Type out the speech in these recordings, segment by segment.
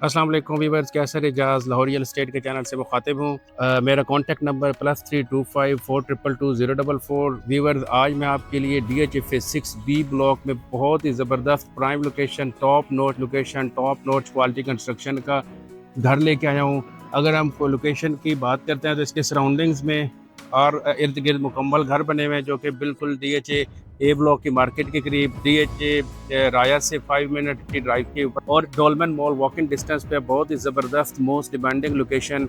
अस्सलाम वालेकुम वीवर्स, कैसर Ejaz Lahore real estate के चैनल से मुखातिब हूँ। मेरा कॉन्टैक्ट नंबर +325 422 044। वीवर्स, आज मैं आपके लिए DHA फेज 6B ब्लॉक में बहुत ही ज़बरदस्त प्राइम लोकेशन, टॉप नोच लोकेशन, टॉप नोच क्वालिटी कंस्ट्रक्शन का घर लेके आया हूँ। अगर हम लोकेशन की बात करते हैं तो इसके सराउंडिंग्स में और इर्द गिर्द मुकम्मल घर बने हुए हैं जो कि बिल्कुल DHA ए ब्लॉक की मार्केट के करीब, DHA राया से 5 मिनट की ड्राइव के ऊपर और डोलमन मॉल वॉकिंग डिस्टेंस पे बहुत ही ज़बरदस्त मोस्ट डिमांडिंग लोकेशन।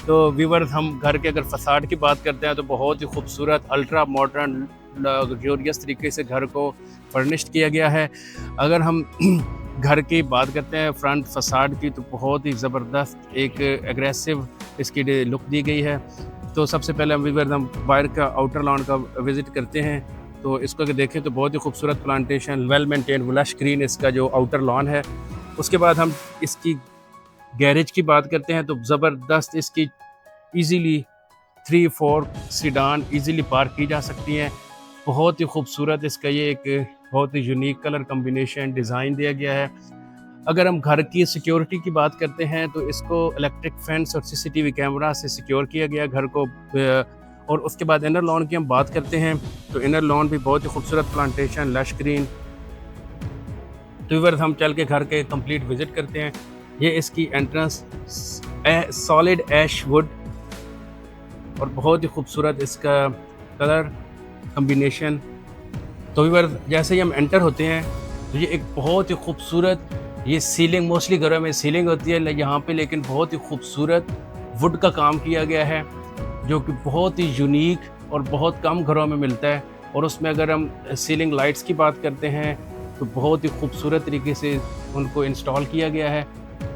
तो व्यूवर्स, हम घर के अगर फसाड की बात करते हैं तो बहुत ही खूबसूरत अल्ट्रा मॉडर्न लग्जरियस तरीके से घर को फर्निश्ड किया गया है। अगर हम घर की बात करते हैं फ्रंट फसाड की तो बहुत ही ज़बरदस्त एक एग्रेसिव इसकी लुक दी गई है। तो सबसे पहले हम बाहर का आउटर लॉन का विज़िट करते हैं। तो इसको अगर देखें तो बहुत ही खूबसूरत plantation, well maintain lush green इसका जो आउटर लॉन है। उसके बाद हम इसकी गैरेज की बात करते हैं तो ज़बरदस्त इसकी इजीली 3-4 सीडान इजीली पार्क की जा सकती हैं। बहुत ही खूबसूरत इसका ये एक बहुत ही यूनिक कलर कम्बिनेशन डिज़ाइन दिया गया है। अगर हम घर की सिक्योरिटी की बात करते हैं तो इसको इलेक्ट्रिक फेंस और CCTV कैमरा से सिक्योर किया गया घर को। और उसके बाद इनर लॉन की हम बात करते हैं तो इनर लॉन भी बहुत ही खूबसूरत प्लांटेशन, लश ग्रीन। तो व्यूअर्स, हम चल के घर के कंप्लीट विजिट करते हैं। ये इसकी एंट्रेंस सॉलिड ऐश वुड और बहुत ही खूबसूरत इसका कलर कम्बिनेशन। तो व्यूअर्स, जैसे ही हम एंटर होते हैं तो ये एक बहुत ही खूबसूरत ये सीलिंग, मोस्टली घरों में सीलिंग होती है यहाँ पे, लेकिन बहुत ही खूबसूरत वुड का काम किया गया है जो कि बहुत ही यूनिक और बहुत कम घरों में मिलता है। और उसमें अगर हम सीलिंग लाइट्स की बात करते हैं तो बहुत ही खूबसूरत तरीके से उनको इंस्टॉल किया गया है।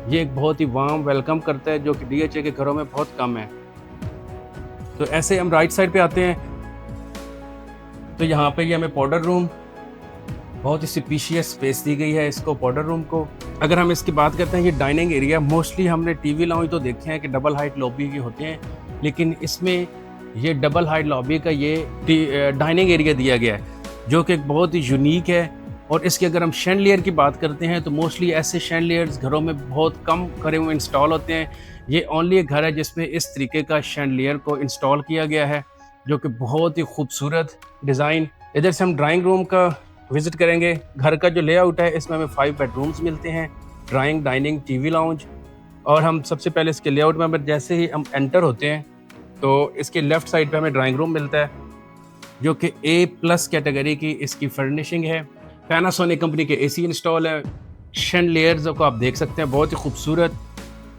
ये एक बहुत ही वार्म वेलकम करता है जो कि DHA के घरों में बहुत कम है। तो ऐसे हम राइट साइड पे आते हैं तो यहाँ पे ये हमें पाउडर रूम, बहुत ही स्पेशियस स्पेस दी गई है इसको पाउडर रूम को। अगर हम इसकी बात करते हैं ये डाइनिंग एरिया, मोस्टली हमने TV लाउंज तो देखे हैं कि डबल हाइट लॉबी के होते हैं, लेकिन इसमें ये डबल हाइट लॉबी का ये डाइनिंग एरिया दिया गया है जो कि एक बहुत ही यूनिक है। और इसके अगर हम शैंडलियर की बात करते हैं तो मोस्टली ऐसे शैंडलियर्स घरों में बहुत कम घरों में इंस्टॉल होते हैं। ये ओनली एक घर है जिसमें इस तरीके का शैंडलियर को इंस्टॉल किया गया है जो कि बहुत ही खूबसूरत डिज़ाइन। इधर से हम ड्राइंग रूम का विज़िट करेंगे। घर का जो लेआउट है इसमें हमें 5 बेडरूम्स मिलते हैं, ड्राइंग, डाइनिंग, TV लाउंज। और हम सबसे पहले इसके लेआउट में जैसे ही हम एंटर होते हैं तो इसके लेफ़्ट साइड पे हमें ड्राइंग रूम मिलता है जो कि A+ कैटेगरी की इसकी फर्निशिंग है। पैनासोनिक कंपनी के AC इंस्टॉल है। शैंडलियर्स को आप देख सकते हैं, बहुत ही खूबसूरत।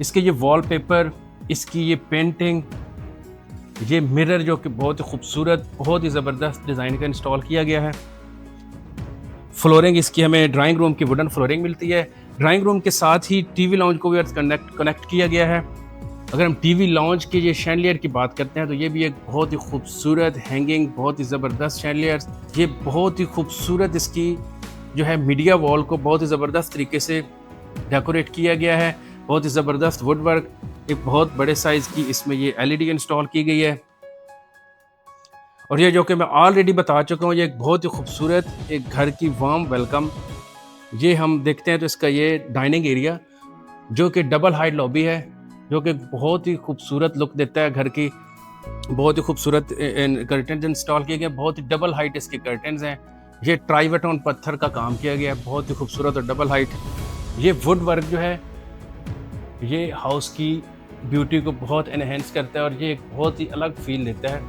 इसके ये वॉलपेपर, इसकी ये पेंटिंग, ये मिरर जो कि बहुत ही खूबसूरत, बहुत ही ज़बरदस्त डिज़ाइन का इंस्टॉल किया गया है। फ्लोरिंग इसकी हमें ड्राइंग रूम की वुडन फ्लोरिंग मिलती है। ड्राइंग रूम के साथ ही TV लाउंज को भी कनेक्ट किया गया है। अगर हम TV लाउंज के ये शैंडलियर की बात करते हैं तो ये भी एक बहुत ही खूबसूरत हैंगिंग, बहुत ही ज़बरदस्त शैंडलियर। ये बहुत ही खूबसूरत इसकी जो है मीडिया वॉल को बहुत ही ज़बरदस्त तरीके से डेकोरेट किया गया है, बहुत ही ज़बरदस्त वुड वर्क। एक बहुत बड़े साइज़ की इसमें ये LED इंस्टॉल की गई है। और ये जो कि मैं ऑलरेडी बता चुका हूँ, ये एक बहुत ही खूबसूरत एक घर की वार्म वेलकम। ये हम देखते हैं तो इसका ये डाइनिंग एरिया जो कि डबल हाइट लॉबी है जो कि बहुत ही खूबसूरत लुक देता है घर की। बहुत ही खूबसूरत कर्टन इंस्टॉल किए गए, बहुत ही डबल हाइट इसके कर्टन्स हैं। ये ट्राइवेटोन पत्थर का काम किया गया है, बहुत ही खूबसूरत और डबल हाइट। ये वुड वर्क जो है ये हाउस की ब्यूटी को बहुत एनहेंस करता है और ये एक बहुत ही अलग फील देता है।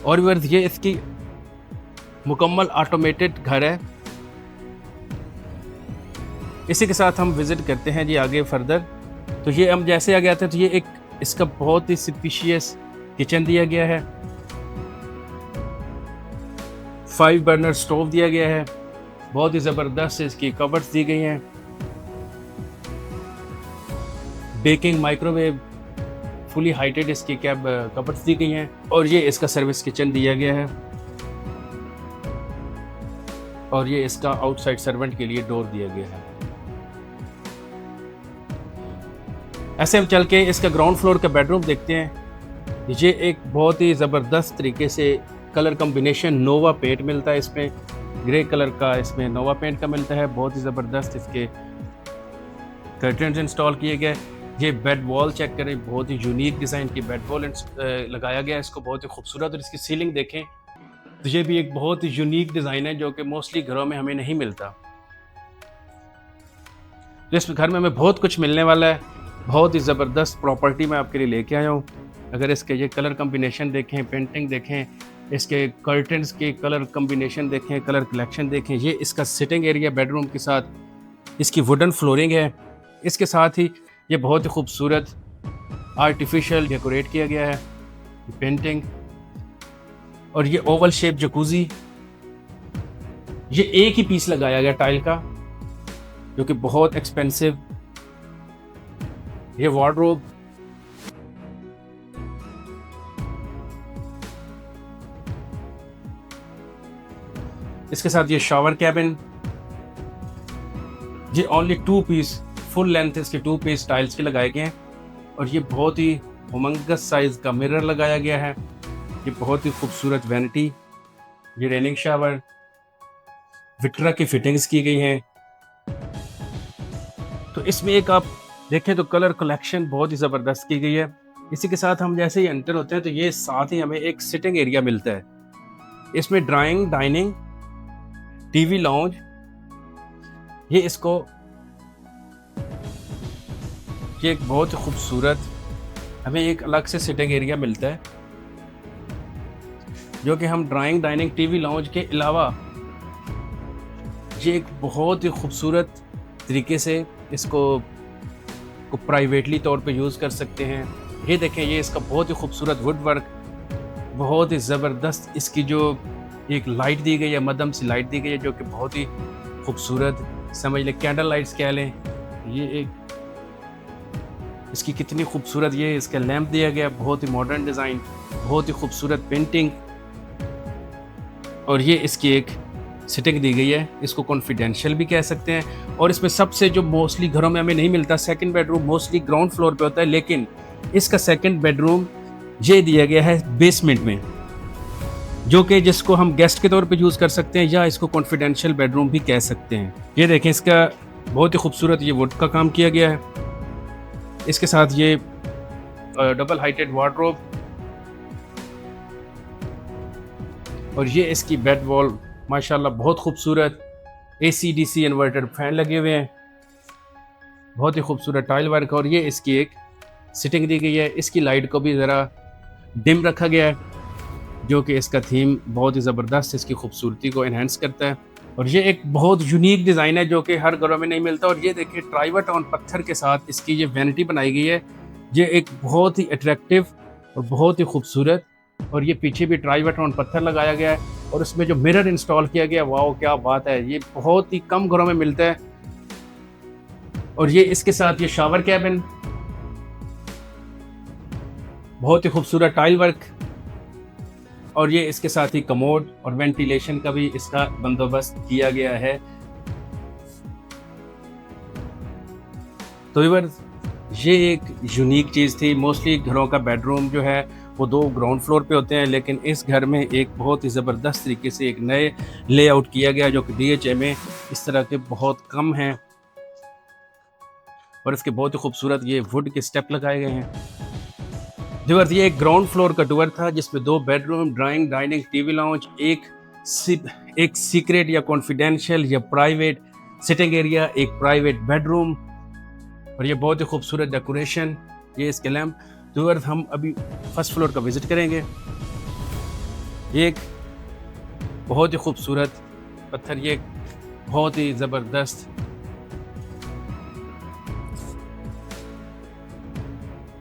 और वर्थ ये इसकी मुकम्मल ऑटोमेटेड घर है। इसी के साथ हम विज़िट करते हैं जी आगे फर्दर। तो ये हम जैसे आगे आते हैं तो ये एक इसका बहुत ही स्पेशियस किचन दिया गया है। 5 बर्नर स्टोव दिया गया है, बहुत ही ज़बरदस्त इसकी कवर्स दी गई हैं। बेकिंग माइक्रोवेव फुली हाइटेड इसकी कवर्स दी गई हैं। और ये इसका सर्विस किचन दिया गया है और ये इसका आउटसाइड सर्वेंट के लिए डोर दिया गया है। ऐसे हम चल के इसका ग्राउंड फ्लोर का बेडरूम देखते हैं। ये एक बहुत ही ज़बरदस्त तरीके से कलर कम्बिनेशन नोवा पेंट मिलता है इसमें, ग्रे कलर का इसमें नोवा पेंट का मिलता है। बहुत ही ज़बरदस्त इसके कर्टन्स इंस्टॉल किए गए। ये बेड वॉल चेक करें, बहुत ही यूनिक डिज़ाइन की बेड वॉल लगाया गया है इसको, बहुत ही खूबसूरत। और इसकी सीलिंग देखें तो ये भी एक बहुत ही यूनिक डिज़ाइन है जो कि मोस्टली घरों में हमें नहीं मिलता। तो इस घर में हमें बहुत कुछ मिलने वाला है, बहुत ही ज़बरदस्त प्रॉपर्टी मैं आपके लिए लेके आया हूँ। अगर इसके ये कलर कॉम्बिनेशन देखें, पेंटिंग देखें, इसके कर्टन्स के कलर कॉम्बिनेशन देखें, कलर कलेक्शन देखें, ये इसका सिटिंग एरिया बेडरूम के साथ, इसकी वुडन फ्लोरिंग है। इसके साथ ही ये बहुत ही खूबसूरत आर्टिफिशियल डेकोरेट किया गया है, पेंटिंग। और ये ओवल शेप जकूज़ी, ये एक ही पीस लगाया गया टाइल का जो कि बहुत एक्सपेंसिव। ये वार्डरोब, इसके साथ ये शावर कैबिन, ये ओनली 2 पीस फुल लेंथ इसके 2 पीस टाइल्स के लगाए गए हैं। और ये बहुत ही हुमंगस साइज का मिरर लगाया गया है। ये बहुत ही खूबसूरत वैनिटी, ये रेनिंग शावर, विक्ट्रा की फिटिंग्स की गई हैं। तो इसमें एक आप देखें तो कलर कलेक्शन बहुत ही ज़बरदस्त की गई है। इसी के साथ हम जैसे ही एंटर होते हैं तो ये साथ ही हमें एक सिटिंग एरिया मिलता है। इसमें ड्राइंग, डाइनिंग, टीवी लाउंज, ये एक बहुत ही खूबसूरत हमें एक अलग से सिटिंग एरिया मिलता है जो कि हम ड्राइंग, डाइनिंग, टीवी लाउंज के अलावा ये एक बहुत ही खूबसूरत तरीके से इसको प्राइवेटली तौर पे यूज़ कर सकते हैं। ये देखें, ये इसका बहुत ही खूबसूरत वुड वर्क, बहुत ही ज़बरदस्त इसकी जो एक लाइट दी गई है, मध्यम सी लाइट दी गई है जो कि बहुत ही खूबसूरत, समझ लें कैंडल लाइट्स कह लें। ये एक इसकी कितनी खूबसूरत ये इसका लैंप दिया गया, बहुत ही मॉडर्न डिज़ाइन, बहुत ही खूबसूरत पेंटिंग। और ये इसकी एक सिटिंग दी गई है, इसको कॉन्फिडेंशियल भी कह सकते हैं। और इसमें सबसे जो मोस्टली घरों में हमें नहीं मिलता, second bedroom mostly ground floor पे होता है, लेकिन इसका सेकंड बेडरूम ये दिया गया है बेसमेंट में, जो कि जिसको हम गेस्ट के तौर पे यूज़ कर सकते हैं या इसको कॉन्फिडेंशियल बेडरूम भी कह सकते हैं। ये देखें, इसका बहुत ही खूबसूरत ये वुड का काम किया गया है। इसके साथ ये डबल हाइटेड वार्डरोब, और ये इसकी बेड वॉल माशाल्लाह बहुत खूबसूरत, AC/DC इन्वर्टर फैन लगे हुए हैं, बहुत ही खूबसूरत टाइल वर्क। और ये इसकी एक सिटिंग दी गई है, इसकी लाइट को भी ज़रा डिम रखा गया है जो कि इसका थीम बहुत ही ज़बरदस्त इसकी खूबसूरती को इन्हेंस करता है। और ये एक बहुत यूनिक डिज़ाइन है जो कि हर घरों में नहीं मिलता। और ये देखिए, ट्राइवरटॉन पत्थर के साथ इसकी ये वैनिटी बनाई गई है, ये एक बहुत ही अट्रैक्टिव और बहुत ही खूबसूरत। और ये पीछे भी ट्राइवरटॉन पत्थर लगाया गया है और उसमें जो मिरर इंस्टॉल किया गया, वाह क्या बात है, ये बहुत ही कम घरों में मिलता है। और ये इसके साथ ये शावर कैबिन, बहुत ही खूबसूरत टाइल वर्क, और ये इसके साथ ही कमोड और वेंटिलेशन का भी इसका बंदोबस्त किया गया है। तो व्यूअर्स, ये एक यूनिक चीज़ थी। मोस्टली घरों का बेडरूम जो है वो 2 ग्राउंड फ्लोर पे होते हैं, लेकिन इस घर में एक बहुत ही ज़बरदस्त तरीके से एक नए लेआउट किया गया जो कि DHA में इस तरह के बहुत कम हैं। और इसके बहुत ही खूबसूरत ये वुड के स्टेप लगाए गए हैं। व्यूअर्स, ये एक ग्राउंड फ्लोर का टूर था जिसमें 2 bedroom, drawing, dining, TV lounge, एक सीक्रेट या कॉन्फिडेंशियल या प्राइवेट सिटिंग एरिया, एक प्राइवेट बेडरूम, और ये बहुत ही खूबसूरत डेकोरेशन, ये इसके लैम्प। व्यूअर्स, हम अभी फर्स्ट फ्लोर का विजिट करेंगे। ये एक बहुत ही खूबसूरत पत्थर, ये बहुत ही ज़बरदस्त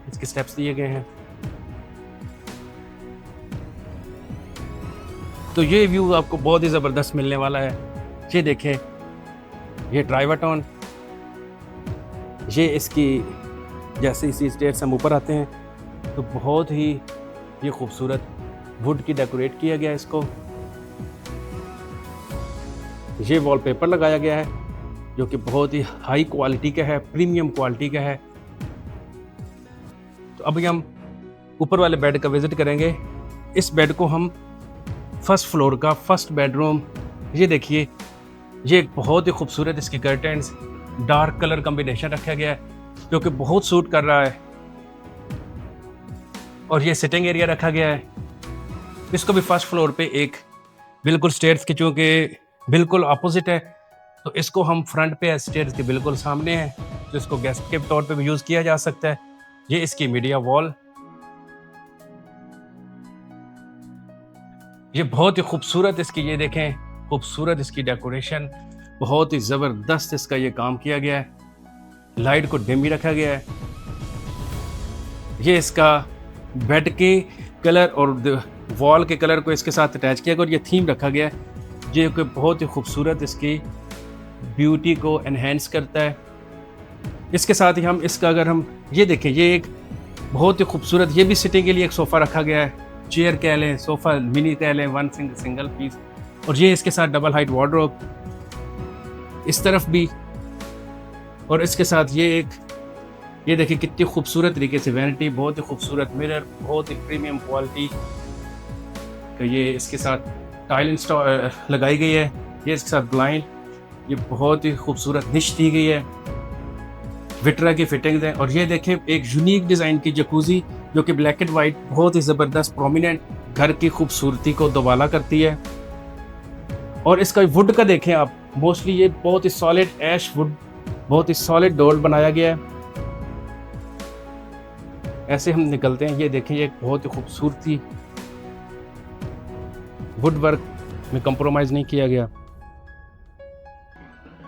इसके स्टेप्स दिए गए हैं। तो ये व्यू आपको बहुत ही ज़बरदस्त मिलने वाला है। ये देखें, ये ट्राइवरटॉन, ये इसकी जैसे इसी स्टेयर से हम ऊपर आते हैं तो बहुत ही ये खूबसूरत वुड की डेकोरेट किया गया है इसको। ये वॉलपेपर लगाया गया है जो कि बहुत ही हाई क्वालिटी का है, प्रीमियम क्वालिटी का है। तो अभी हम ऊपर वाले बेड का विज़िट करेंगे। इस बेड को हम फर्स्ट फ्लोर का फर्स्ट बेडरूम, ये देखिए, ये एक बहुत ही खूबसूरत इसकी कर्टन्स, डार्क कलर कॉम्बिनेशन रखा गया है जो कि बहुत सूट कर रहा है। और ये सिटिंग एरिया रखा गया है। इसको भी फर्स्ट फ्लोर पे एक बिल्कुल स्टेयर्स की चूँकि बिल्कुल अपोजिट है, तो इसको हम फ्रंट पे स्टेयर्स के बिल्कुल सामने है, तो इसको गेस्ट के तौर पे भी यूज़ किया जा सकता है। ये इसकी मीडिया वॉल, ये बहुत ही खूबसूरत इसकी, ये देखें खूबसूरत इसकी डेकोरेशन, बहुत ही ज़बरदस्त इसका ये काम किया गया है। लाइट को डिम भी रखा गया है। ये इसका बेड के कलर और वॉल के कलर को इसके साथ अटैच किया गया और ये थीम रखा गया है जो कि बहुत ही खूबसूरत इसकी ब्यूटी को एनहेंस करता है। इसके साथ ही हम इसका अगर हम ये देखें, ये एक बहुत ही खूबसूरत, ये भी सिटिंग के लिए एक सोफ़ा रखा गया है, चेयर कह लें, सोफ़ा मिनी कह लें, वन सिंगल पीस। और ये इसके साथ डबल हाइट वार्डरोब इस तरफ भी, और इसके साथ ये एक, ये देखिए कितनी खूबसूरत तरीके से वैनिटी, बहुत ही खूबसूरत मिरर, बहुत ही प्रीमियम क्वालिटी। तो ये इसके साथ टाइल इंस्टॉल लगाई गई है, ये इसके साथ ब्लाइंड, ये बहुत ही खूबसूरत निश दी गई है, विट्रा की फिटिंग्स हैं। और ये देखें एक यूनिक डिज़ाइन की जकूज़ी जो कि ब्लैक एंड वाइट, बहुत ही ज़बरदस्त प्रोमिनेंट घर की खूबसूरती को दोबाला करती है। और इसका वुड का देखें आप, मोस्टली ये बहुत ही सॉलिड ऐश वुड, बहुत ही सॉलिड डोर बनाया गया है। ऐसे हम निकलते हैं, ये देखें ये बहुत ही खूबसूरती, वुड वर्क में कंप्रोमाइज़ नहीं किया गया।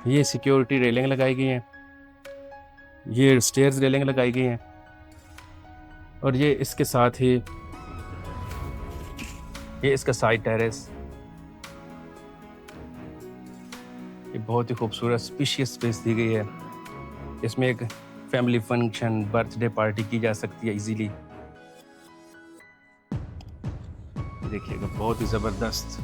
ये सिक्योरिटी रेलिंग लगाई गई है, ये स्टेयर्स रेलिंग लगाई गई हैं, और ये इसके साथ ही ये इसका साइड टेरेस, ये बहुत ही खूबसूरत स्पेशियस स्पेस दी गई है। इसमें एक फैमिली फंक्शन, बर्थडे पार्टी की जा सकती है इजीली। देखिएगा बहुत ही ज़बरदस्त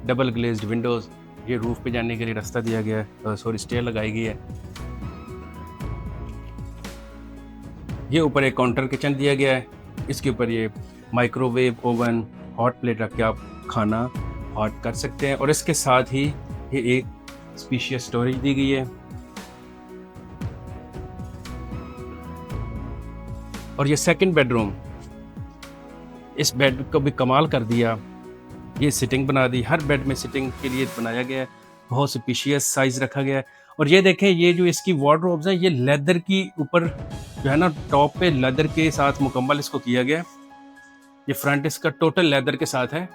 डबल ग्लेज्ड विंडोज़, ये रूफ पे जाने के लिए रास्ता दिया गया है, सॉरी स्टेयर लगाई गई है। ये ऊपर एक काउंटर किचन दिया गया है, इसके ऊपर ये माइक्रोवेव ओवन, हॉट प्लेट रख के आप खाना हॉट कर सकते हैं। और इसके साथ ही ये एक स्पेशियस स्टोरेज दी गई है। और ये सेकंड बेडरूम, इस बेड को भी कमाल कर दिया, ये सिटिंग बना दी, हर बेड में सिटिंग के लिए बनाया गया है, बहुत स्पेशियस साइज रखा गया है। और ये देखें ये जो इसकी वार्डरोब्स हैं, ये लेदर की ऊपर जो है ना टॉप पे लेदर के साथ मुकम्मल इसको किया गया है। ये फ्रंट इसका टोटल लेदर के साथ है।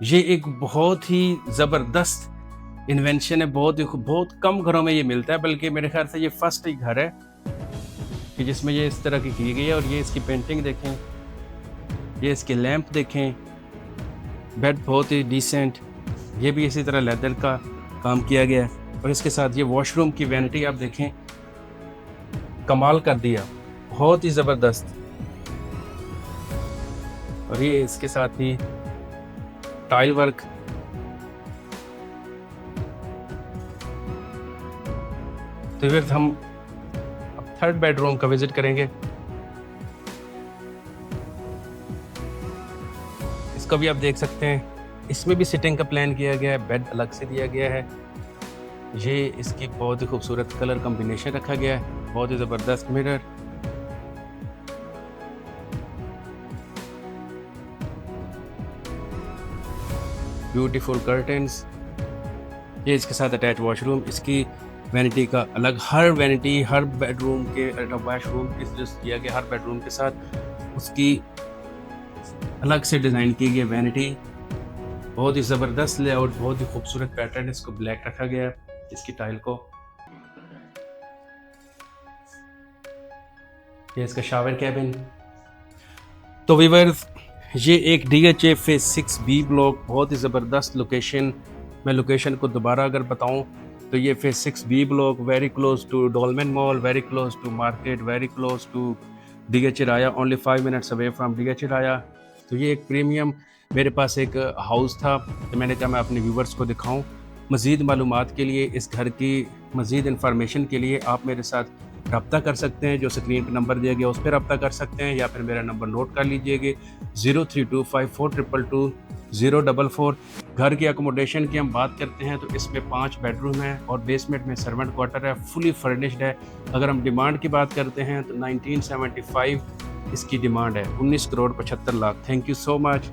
ये एक बहुत ही ज़बरदस्त इन्वेंशन है, बहुत कम घरों में ये मिलता है, बल्कि मेरे ख्याल से ये फर्स्ट ही घर है कि जिसमें ये इस तरह की गई है। और ये इसकी पेंटिंग देखें, ये इसके लैंप देखें, बेड बहुत ही डिसेंट, ये भी इसी तरह लेदर का काम किया गया है। और इसके साथ ये वॉशरूम की वैनिटी आप देखें, कमाल कर दिया, बहुत ही ज़बरदस्त। और ये इसके साथ ही टाइल वर्क, तो फिर हम अब थर्ड बेडरूम का विजिट करेंगे। इसको भी आप देख सकते हैं, इसमें भी सिटिंग का प्लान किया गया है, बेड अलग से दिया गया है। ये इसकी बहुत ही खूबसूरत कलर कॉम्बिनेशन रखा गया है, बहुत ही ज़बरदस्त मिरर, ब्यूटीफुल कर्टन्स, ये इसके साथ अटैच वॉशरूम, इसकी वैनिटी का अलग, हर वैनिटी हर बेडरूम के वॉशरूम किया गया, हर बेडरूम के साथ उसकी अलग से डिज़ाइन की गई वैनिटी, बहुत ही ज़बरदस्त लेआउट, बहुत ही खूबसूरत पैटर्न, इसको ब्लैक रखा गया है इसकी टाइल को। ये इसका शावर कैबिन। तो व्यूअर्स, ये एक DHA फेज 6B ब्लॉक, बहुत ही ज़बरदस्त लोकेशन। मैं लोकेशन को दोबारा अगर बताऊं तो ये phase 6B block, very close to Dolmen mall, very close to market, very close to DHA Raya, only 5 minutes away from DHA Raya. तो ये एक प्रीमियम, मेरे पास एक हाउस था तो मैंने कहा मैं अपने व्यूवर्स को दिखाऊं। मज़ीद मालूमात के लिए, इस घर की मज़ीद इंफॉर्मेशन के लिए आप मेरे साथ रब्ता कर सकते हैं। जो स्क्रीन पर नंबर दिया गया उस पर रब्ता कर सकते हैं, या फिर मेरा नंबर नोट कर लीजिएगा 0325422044। घर की अकोमोडेशन की हम बात करते हैं तो इसमें 5 बेडरूम है और बेसमेंट में सर्वेंट क्वार्टर है, फुली फर्निश्ड है। अगर हम डिमांड की बात करते हैं तो 1975 इसकी डिमांड है, 19 crore 75 lakh. Thank you so much.